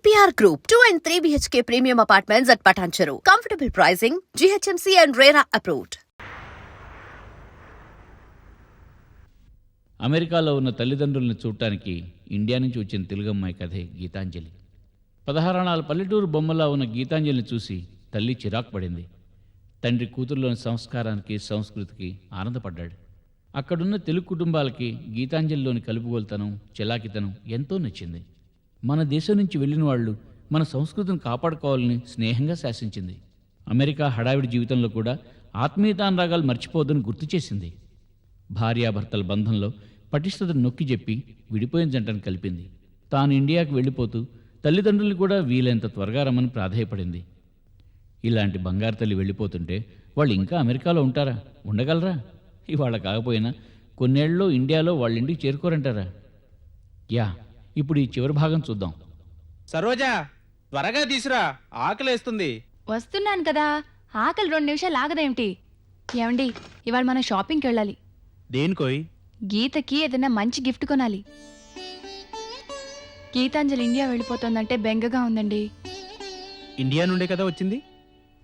APR Group, 2 and 3 BHK premium apartments at Patancheru. Comfortable pricing, GHMC and RERA approved. అమెరికాలో ఉన్న తల్లిదండ్రులను చూడటానికి India నుంచి వచ్చిన తెలుగమ్మాయి కథే గీతాంజలి. 16 నాళ్ళ పల్లెటూరు బొమ్మలా ఉన్న గీతాంజలిని చూసి తల్లి చిరాకు పడింది. తండ్రి కూతురులోని సంస్కారానికి సంస్కృతికి ఆనందపడ్డాడు. అక్కడున్న తెలుగు కుటుంబాలకి గీతాంజలిలోని కలుపుగోలుతనం చెలాకితనం ఎంతో నచ్చింది. మన దేశం నుంచి వెళ్ళిన వాళ్ళు మన సంస్కృతిని కాపాడుకోవాలని స్నేహంగా శాసించింది. అమెరికా హడావిడి జీవితంలో కూడా ఆత్మీయతానురాగాలు మర్చిపోవద్దని గుర్తు చేసింది. భార్యాభర్తల బంధంలో పటిష్టతను నొక్కి చెప్పి విడిపోయిన జంటను కలిపింది. తాను ఇండియాకు వెళ్ళిపోతూ తల్లిదండ్రులు కూడా వీలైనంత త్వరగా రమ్మని ప్రాధేయపడింది. ఇలాంటి బంగారు తల్లి వెళ్ళిపోతుంటే వాళ్ళు ఇంకా అమెరికాలో ఉంటారా? ఉండగలరా? ఇవాళ కాకపోయినా కొన్నేళ్లలో ఇండియాలో వాళ్ళ ఇంటికి చేరుకోరంటారా? యా, ఇప్పుడు ఈ చివరి భాగం చూద్దాం. సరోజా, త్వరగా తీసురా, ఆకలేస్తుంది. వస్తున్నాను కదా, ఆకలి 2 నిమిషాలు ఆగదేమిటి? ఏమండి, ఇవాళ మనం షాపింగ్కి వెళ్ళాలి. దేనికోయ్? గీతకి ఏదైనా మంచి గిఫ్ట్ కొనాలి. గీతాంజలి ఇండియా వెళ్ళిపోతుందంటే బెంగగా ఉందండి. ఇండియా నుండే కదా వచ్చింది.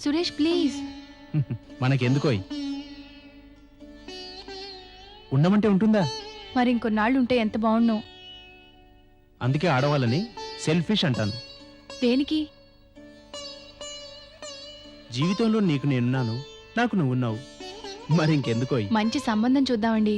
సురేష్ ప్లీజ్. మనకెందుకోయ్? ఉండమంటే ఉంటుందా? మరి ఇంకొన్నాళ్ళు ఉంటే ఎంత బాగుండు. అందుకే ఆడవాళ్ళని సెల్ఫిష్ అంటాను. దేనికి? జీవితంలో నీకు నేనున్నాను, నాకు నువ్వున్నావు, మరి ఇంకెందుకోయ్? మంచి సంబంధం చూద్దామండి.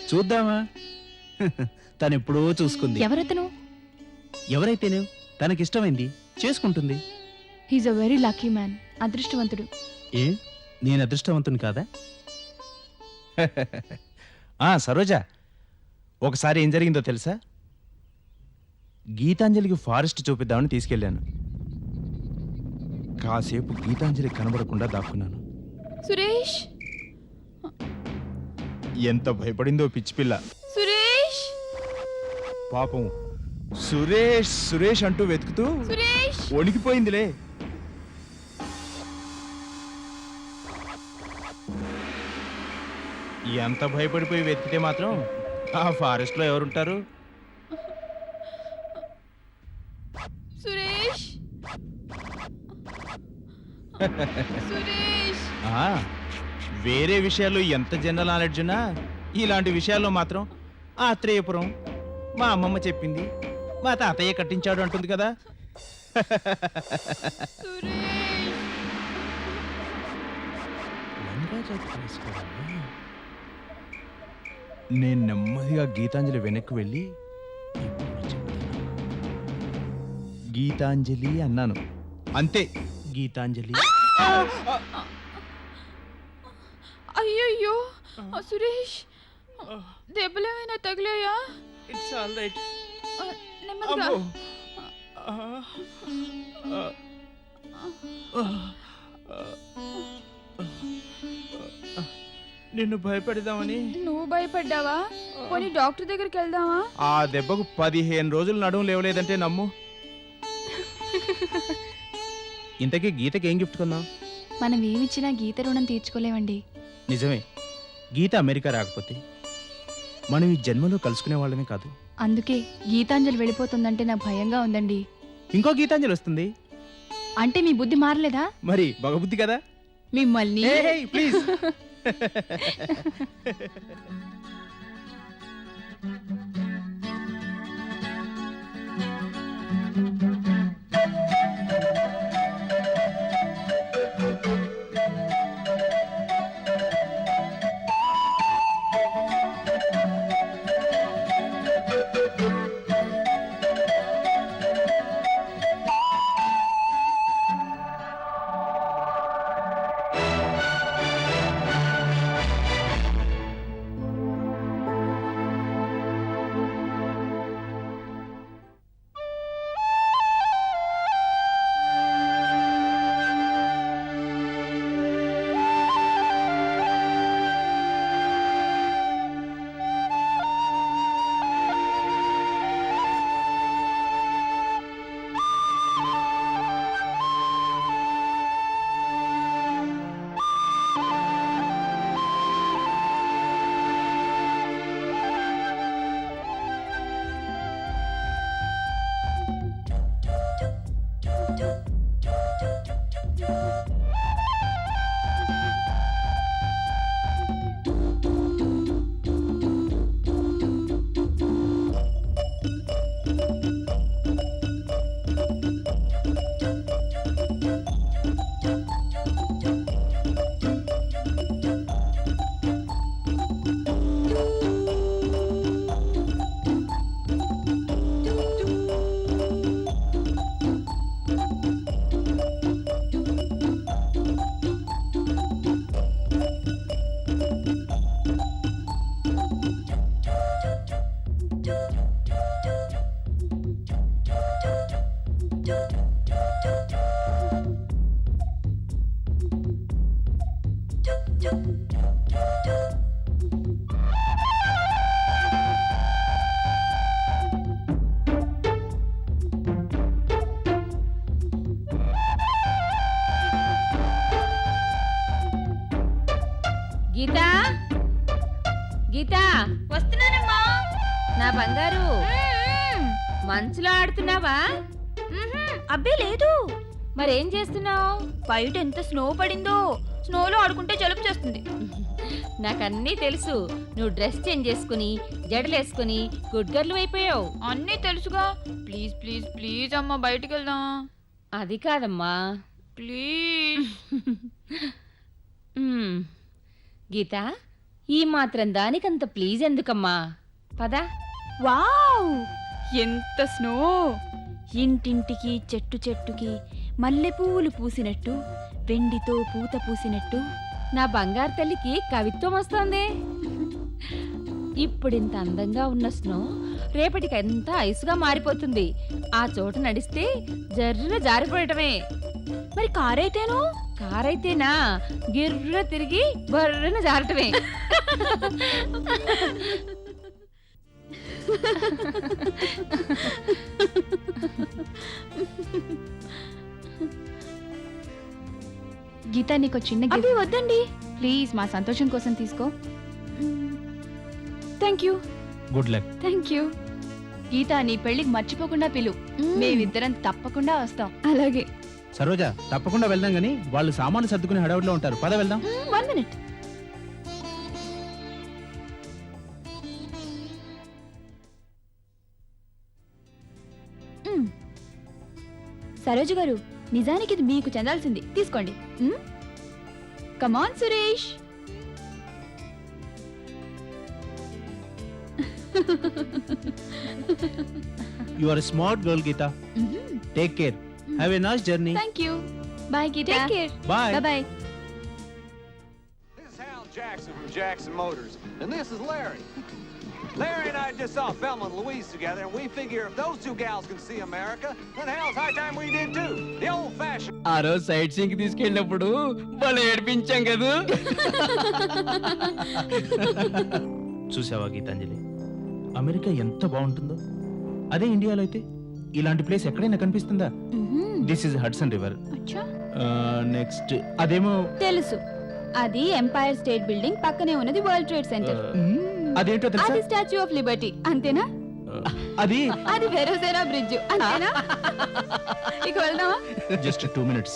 చూద్దామా? తనెప్పుడో చూసుకుంది. ఎవరతను? ఎవరైతేనే తనకిష్టమైంది చేసుకుంటుంది. He's a very lucky man. అదృష్టవంతుడు. ఏ, నేను అదృష్టవంతుని కాదా? సరోజా, ఒకసారి ఏం జరిగిందో తెలుసా? గీతాంజలికి ఫారెస్ట్ చూపిద్దామని తీసుకెళ్లాను. కాసేపు గీతాంజలి కనబడకుండా దాక్కున్నాను. సురేష్, ఎంత భయపడిందో పిచ్చిపిల్ల. సురేష్, పాపం సురేష్ సురేష్ అంటూ వెతుకుతూ సురేష్. వణికిపోయిందిలే. ఎంత భయపడిపోయి వెతికితే మాత్రం ఆ ఫారెస్ట్ లో ఎవరుంటారు? సురేష్, సురేష్. వేరే విషయాల్లో ఎంత జనరల్ నాలెడ్జ్ ఉన్నా ఇలాంటి విషయాల్లో మాత్రం ఆత్రేయపురం మా అమ్మమ్మ చెప్పింది, మా తాతయ్య కట్టించాడు అంటుంది కదా. నేను నెమ్మదిగా గీతాంజలి వెనక్కి వెళ్ళి గీతాంజలి అన్నాను. అంతే, గీతాంజలి. అయ్యయ్యో సురేష్, దెబ్బలేమైనా తగిలాయా? It's all right. నెమ్మదిగా. నిన్ను భయపెడదామని. నువ్వు భయపడ్డావా? పోనీ డాక్టర్ దగ్గరికి వెళ్దామా? ఆ దెబ్బకు 15 రోజులు నడుము లేవలేదంటే నమ్ము. ఇంతకీ గీతకి ఏం గిఫ్ట్ కొన్నావు? మనం ఏమిచ్చినా గీత రుణం తీర్చుకోలేమండి. నిజమే, గీత అమెరికా రాకపోతే మనం ఈ జన్మలో కలుసుకునే వాళ్ళమే కాదు. అందుకే గీతాంజలి వెళ్ళిపోతుందంటే నాకు భయంగా ఉందండి. ఇంకో గీతాంజలి వస్తుంది అంటే మీ బుద్ధి మారలేదా? మరి భగబుద్ధి కదా. మిమ్మల్ని ప్లీజ్. గీతా గీతా, వస్తున్నానమ్మా. నా బంగారు, మంచులో ఆడుతున్నావా? అబ్బే లేదు. మరేం చేస్తున్నావు? బయట ఎంత స్నో పడిందో. స్నోలో ఆడుకుంటే జలుబు చేస్తుంది. నాకన్నీ తెలుసు. నువ్వు డ్రెస్ చేంజ్ చేసుకుని జడలేసుకుని గుడ్ గర్ల్ అయిపోయావు. అన్నీ తెలుసుగా. ప్లీజ్ ప్లీజ్ ప్లీజ్ అమ్మా, బయటికి వెళ్దాం. అది కాదమ్మా, ప్లీజ్. గీత, ఈ మాత్రం దానికంత ప్లీజ్ ఎందుకమ్మా? పద. వావ్, ఎంత స్నో! ఇంటింటికి చెట్టు చెట్టుకి మల్లెపూలు పూసినట్టు, వెండితో పూత పూసినట్టు. నా బంగారు తల్లికి కవిత్వం వస్తోంది. ఇప్పుడింత అందంగా ఉన్న స్నో రేపటికి ఎంత ఐసుగా మారిపోతుంది. ఆ చోట నడిస్తే జర్రున జారిపోయటమే. మరి కారైతేనో? కారైతేనా గిర్ర తిరిగి బర్రన జారటమే. గీత, నీకు చిన్న గిఫ్ట్. వద్దండి ప్లీజ్, మా సంతోషం కోసం తీసుకో. Thank you. Good luck. Thank you. Geeta, నీ పెళ్లికి మర్చిపోకుండా పిలు. మేమిద్దరం తప్పకుండా వస్తాం. అలాగే. సరోజ, తప్పకుండా వెళ్దాం గానీ వాళ్ళు సామాన్లు సర్దుకుని హడావుడిలో ఉంటారు. పద వెళ్దాం. 1 minute. సరోజ గారు, నిజానికి ఇది మీకు చెందాల్సింది. తీసుకోండి. Come on Suresh. You are smart girl Geeta. Take care. Have a nice journey. Thank you. Bye Geeta. Take care. Bye. Bye. This is Hal Jackson from Jackson Motors, and this is Larry. Larry and I just saw Thelma and Louise together, and we figure if those two gals can see America, then hell's high time we did too. The old-fashioned. ఆ రోజు sight seeing తీసుకెళ్ళినప్పుడు భలే ఏడిపించాం కదా. చూసావా Gitanjali, America ఎంత బాగుంటుందో. అదే ఇండియాలో అయితే ఇలాంటి ప్లేస్ ఎక్కడైనా కనిపిస్తుందా? This is Hudson river. Next అదేమో తెలుసు, అది ఎంపైర్ స్టేట్ బిల్డింగ్ పక్కనే ఉన్నది వరల్డ్ ట్రేడ్ సెంటర్. అదేంటో తెలుసా? అది స్టాచ్యూ ఆఫ్ లిబర్టీ. అంతేనా? అది అది వెరోజెరా బ్రిడ్జ్. అంతేనా? ఇక వెళ్దామా? Just 2 minutes.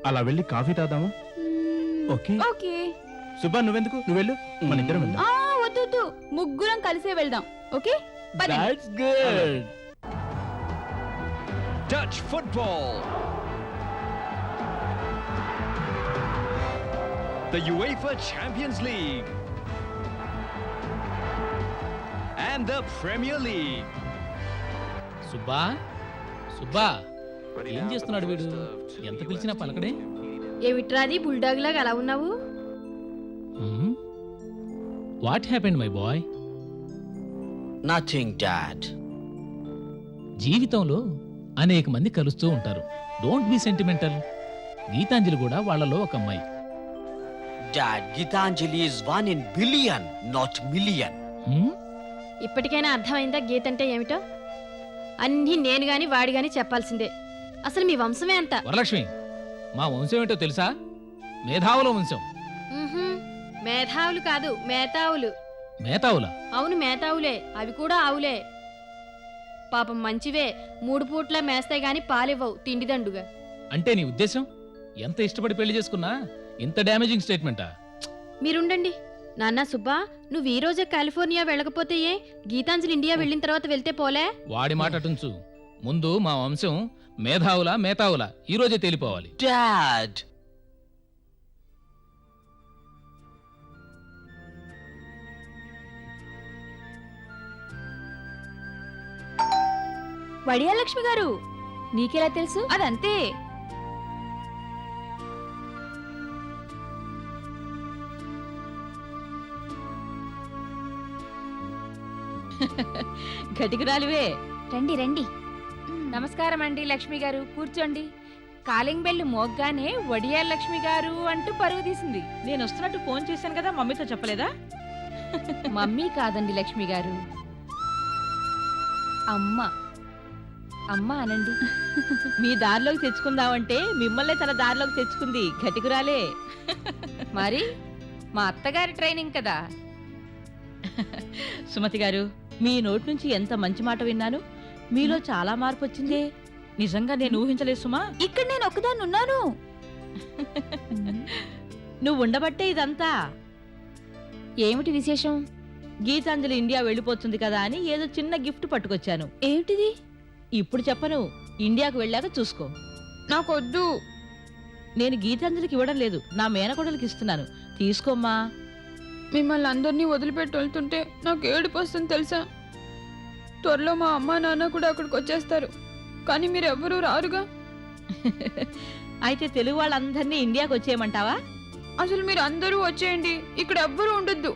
అలా వెళ్ళి కాఫీ తాగుదామా? ఓకే. ఓకే. సుబ్బా, నువ్వెందుకు? నువ్వు వెళ్ళు, మన ఇద్దరం వెళ్దాం. వద్దు, ముగ్గురం కలిసే వెళ్దాం. ఓకే, పదండి. That's good. Dutch football. The UEFA Champions League. And the Premier League. Subba, Subba, ఏం చేస్తున్నాడు వీడు? ఎంత పిలిచినా పలకడే. ఏమిట్రాది బుల్డాగ్ లాగా అలా ఉన్నావు? What happened my boy? Nothing dad. జీవితంలో అనేక మంది కలుస్తూ ఉంటారు. Don't be sentimental. గీతాంజలి కూడా వాళ్ళలో ఒక అమ్మాయి. Dad, Geetanjali is 1 in billion, not million. ఇప్పటికైనా అర్థమైందా గీత అంటే ఏమిటో? అన్నీ నేను గాని వాడి గాని చెప్పాల్సిందే. అసలు మీ వంశమే అంత. వరలక్ష్మి, మా వంశం ఏంటో తెలుసా? మేధావుల వంశం. మేధావులు కాదు, మేతావులు. మేధావుల? అవును, మేతావులే. అవి కూడా ఆవులే. పాపం మంచివే 3 పూట్ల మేస్తాయి గాని పాలివ్వవు తిండిదండుగా. అంటే నీ ఉద్దేశం ఎంత ఇష్టపడి పెళ్లి చేసుకున్నా ఇంత డ్యామేజింగ్ స్టేట్మెంటా? మీరుండండి. నాన్న సుబ్బా, నువ్వు ఈ రోజే కాలిఫోర్నియా వెళ్ళకపోతే ఏ? గీతాంజలి ఇండియా వెళ్ళిన తర్వాత వెళ్తే పోలే? వాడి మాట అటుంచు. ముందు మా వంశం మేధావులా మేతావులా ఈ రోజే తేలిపోవాలి. Dad! వడియాలక్ష్మి గారు, నీకెలా తెలుసు? అదంతే. గటికురాలివే. రండి రండి. నమస్కారం అండి లక్ష్మి గారు, కూర్చోండి. కాలింగ్ బెల్ మోగ్గానే వడియాల లక్ష్మి గారు అంటూ పరుగు తీసింది. నేను వస్తున్నట్టు ఫోన్ చేశాను కదా, మమ్మీతో చెప్పలేదా? మమ్మీ కాదండి లక్ష్మి గారు, అమ్మ. అమ్మ అనండి. మీ దారిలోకి తెచ్చుకుందామంటే మిమ్మల్ని తన దారిలోకి తెచ్చుకుంది. గటికురాలే. మరి మా అత్తగారి ట్రైనింగ్ కదా. సుమతి గారు, మీ నోటి నుంచి ఎంత మంచి మాట విన్నాను. మీలో చాలా మార్పు వచ్చిందే. నిజంగా నేను ఊహించలేదు సుమా. ఇక్కడ నేను ఒక్కదాన్ని ఉన్నాను. నువ్వు ఉండబట్టే ఇదంతా. ఏమిటి విశేషం? గీతాంజలి ఇండియా వెళ్ళిపోతుంది కదా అని ఏదో చిన్న గిఫ్ట్ పట్టుకొచ్చాను. ఏమిటిది? ఇప్పుడు చెప్పను, ఇండియాకు వెళ్ళాక చూసుకో. నాకొద్దు. నేను గీతాంజలికి ఇవ్వడం లేదు, నా మేనకోడలికి ఇస్తున్నాను. తీసుకోమ్మా. మిమ్మల్ని అందరినీ వదిలిపెట్టి వెళ్తుంటే నాకు ఏడుపు వస్తుంది తెలుసా. త్వరలో మా అమ్మా నాన్న కూడా అక్కడికి వచ్చేస్తారు, కానీ మీరు ఎవ్వరూ రారుగా. అయితే తెలుగు వాళ్ళందరినీ ఇండియాకు వచ్చేయమంటావా? అసలు మీరు అందరూ వచ్చేయండి, ఇక్కడ ఎవ్వరూ ఉండొద్దు.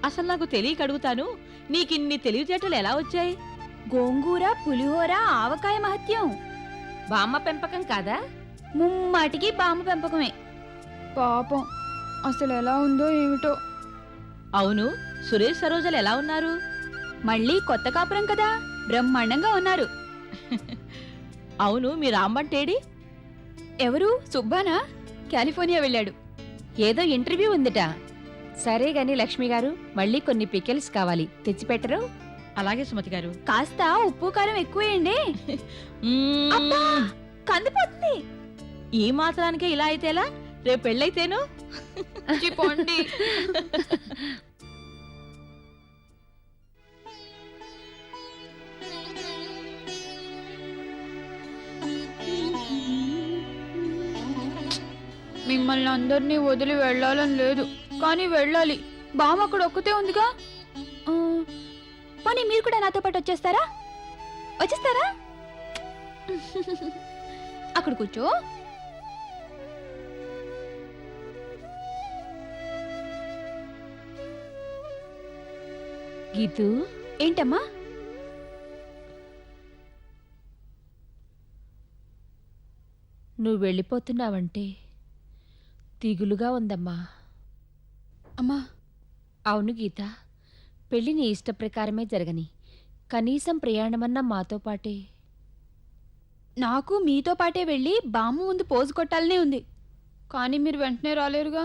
అసలు నాకు తెలియక అడుగుతాను, నీకిన్ని తెలివితేటలు ఎలా వచ్చాయి? గోంగూర, పులిహోర, ఆవకాయ మహత్యం. బామ్మ పెంపకం కాదా? ముమ్మాటికి బామ్మ పెంపకమే. పాపం అసలు ఎలా ఉందో ఏమిటో. అవును, సురేష్ సరోజలు ఎలా ఉన్నారు? మళ్ళీ కొత్త కాపురం కదా, బ్రహ్మాండంగా ఉన్నారు. అవును, మీ రాంబంటేడి? ఎవరు? సుబ్బానా? కాలిఫోర్నియా వెళ్ళాడు. ఏదో ఇంటర్వ్యూ ఉందిట. సరే గాని లక్ష్మి గారు, మళ్ళీ కొన్ని పికెల్స్ కావాలి, తెచ్చిపెట్టరు? అలాగే సుమతి గారు. కాస్త ఉప్పు కారం ఎక్కువేయండి. అబ్బా, కందిపోతుంది. ఈ మాత్రానికే ఇలా అయితే ఎలా? రేపు పెళ్ళైతేను. చి పోండి. మిమ్మల్ని అందరినీ వదిలి వెళ్ళాలని లేదు, కానీ వెళ్ళాలి. బామ్మ అక్కడ ఒక్కతే ఉందిగా. పోనీ మీరు కూడా నాతో పాటు వచ్చేస్తారా? అక్కడ కూర్చో. గీతూ, ఏంటమ్మా? నువ్వు వెళ్ళిపోతున్నావంటే దిగులుగా ఉందమ్మా. అమ్మా. అవును గీత, పెళ్లి నీ ఇష్ట ప్రకారమే జరగని, కనీసం ప్రయాణమన్నా మాతో పాటే. నాకు మీతో పాటే వెళ్ళి బామ్మ ముందు పోజు కొట్టాలనే ఉంది, కానీ మీరు వెంటనే రాలేరుగా.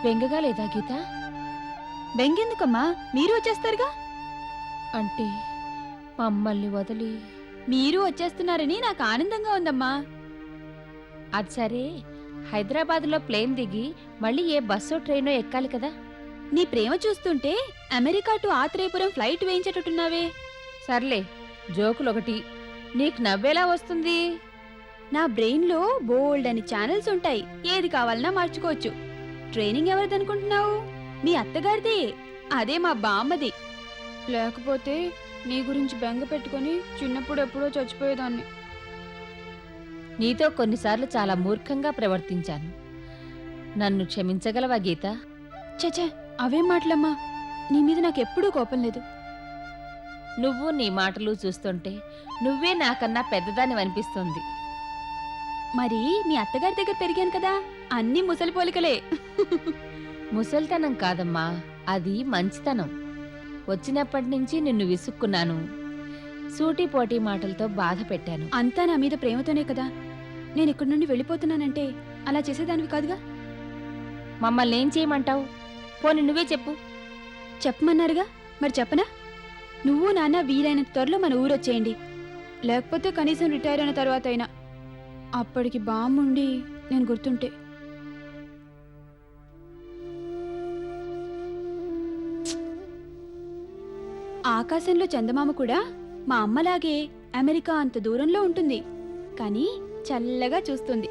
బెంగగా లేదా గీత? బెంగెందుకమ్మా, మీరు వచ్చేస్తారుగా. అంటే మమ్మల్ని వదిలి మీరు వచ్చేస్తున్నారని నాకు ఆనందంగా ఉందమ్మా. అది సరే, హైదరాబాద్లో ప్లేన్ దిగి మళ్ళీ ఏ బస్సో ట్రైనో ఎక్కాలి కదా. నీ ప్రేమ చూస్తుంటే అమెరికా టు ఆత్రేయపురం ఫ్లైట్ వేయించేటట్టున్నావే. సర్లే, జోకులొకటి, నీకు నవ్వేలా వస్తుంది? నా బ్రెయిన్లో బోల్డ్ అని ఛానల్స్ ఉంటాయి, ఏది కావాలన్నా మార్చుకోవచ్చు. ట్రైనింగ్ ఎవరిదనుకుంటున్నావు? మీ అత్తగారిది, అదే మా బామ్మది. లేకపోతే నీ గురించి బెంగ పెట్టుకుని చిన్నప్పుడు ఎప్పుడో చచ్చిపోయేదాన్ని. నీతో కొన్నిసార్లు చాలా మూర్ఖంగా ప్రవర్తించాను, నన్ను క్షమించగలవా గీత? చచే, అవేం మాటలమ్మా, నీ మీద నాకెప్పుడూ కోపం లేదు. నువ్వు నీ మాటలు చూస్తుంటే నువ్వే నాకన్నా పెద్దదాన్ని అనిపిస్తుంది. మరి మీ అత్తగారి దగ్గర పెరిగాను కదా, అన్ని ముసలి పోలికలే. ముసల్తనం కాదమ్మా, అది మంచితనం. వచ్చినప్పటి నుంచి నిన్ను విసుక్కున్నాను, సూటిపోటీ మాటలతో బాధ పెట్టాను. అంతా నా మీద ప్రేమతోనే కదా. నేను ఇక్కడి నుండి వెళ్ళిపోతున్నానంటే అలా చేసేదానివి కాదుగా. మమ్మల్ని ఏం చేయమంటావు? పోనీ నువ్వే చెప్పు. చెప్పమన్నారుగా, మరి చెప్పనా? నువ్వు నాన్న వీలైనంత త్వరలో మన ఊరు వచ్చేయండి. లేకపోతే కనీసం రిటైర్ అయిన తర్వాత అయినా. అప్పటికి బామ్ముండి నేను గుర్తుంటే. ఆకాశంలో చందమామ కూడా మా అమ్మలాగే అమెరికా అంత దూరంలో ఉంటుంది, కానీ చల్లగా చూస్తుంది.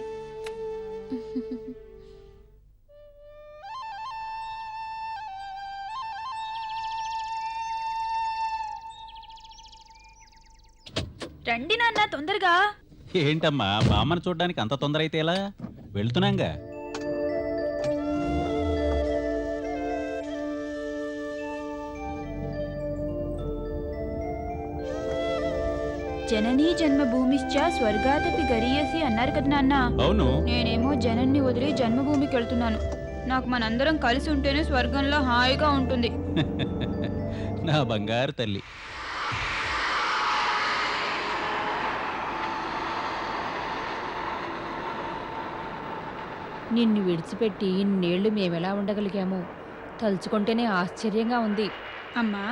రండి నాన్న తొందరగా. ఏంటమ్మా బామ్మను చూడడానికి అంత తొందర అయితే ఎలా? వెళ్తున్నాంగా. జననీ జన్మభూమిశ్చ స్వర్గాదపి గరీయసి అన్నారు కదా నాన్న. అవును. నేనేమో జనన్ని వదిలి జన్మభూమికి వెళ్తున్నాను. నాకు మనందరం కలిసి ఉంటేనే స్వర్గంలో హాయిగా ఉంటుంది. నా బంగారు తల్లి. నిన్ను విడిచిపెట్టి ఇన్నేళ్లు మేమెలా ఉండగలిగామో తలుచుకుంటేనే ఆశ్చర్యంగా ఉంది. అమ్మా,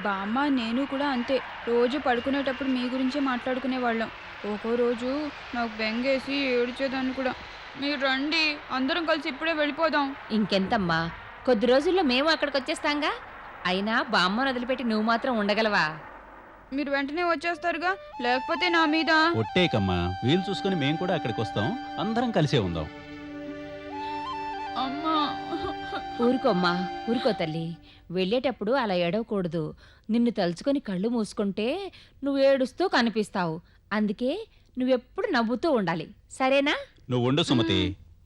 బామ్మ నేను కూడా అంతే. రోజు పడుకునేటప్పుడు మీ గురించే మాట్లాడుకునేవాళ్ళం. ఒక్కో రోజు నాకు బెంగేసి ఏడ్చేదాన్ని కూడా. మీరు రండి, అందరం కలిసి ఇప్పుడే వెళ్ళిపోదాం. ఇంకెంతమ్మా, కొద్ది రోజుల్లో మేము అక్కడికి వచ్చేస్తాంగా. అయినా బామ్మను వదిలిపెట్టి నువ్వు మాత్రం ఉండగలవా? మీరు వెంటనే వచ్చేస్తారుగా, లేకపోతే నా మీద. ఒట్టేకమ్మా, వీలు చూసుకుని మేము కూడా అక్కడికి వస్తాం. అందరం కలిసే ఉందాం. అమ్మా, ఊరుకోమ్మా, ఊరుకో తల్లి. వెళ్ళేటప్పుడు అలా ఏడవకూడదు. నిన్ను తలుచుకొని కళ్ళు మూసుకుంటే నువ్వు ఏడుస్తూ కనిపిస్తావు. అందుకే నువ్వెప్పుడు నవ్వుతూ ఉండాలి, సరేనా? నువ్వు ఉండు సుమతి.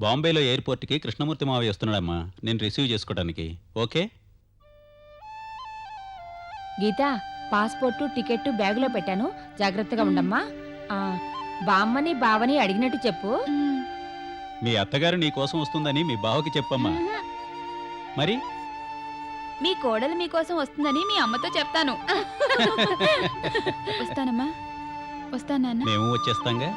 బాంబేలో ఎయిర్పోర్ట్కి కృష్ణమూర్తి మావయ్య వస్తున్నాడమ్మా, నేను రిసీవ్ చేసుకోవడానికి. ఓకే? గీత, పాస్పోర్టు టికెట్ బ్యాగులో పెట్టాను, జాగ్రత్తగా ఉండమ్మా. బామ్మని బావని అడిగినట్టు చెప్పు. మీ అత్తగారు నీ కోసం వస్తుందని మీ బావకి చెప్పమ్మా. మరి మీ కోడలు మీకోసం వస్తుందని మీ అమ్మతో చెప్తాను. వస్తానమ్మా, వస్తాను నాన్న. మేము వచ్చేస్తాంగా.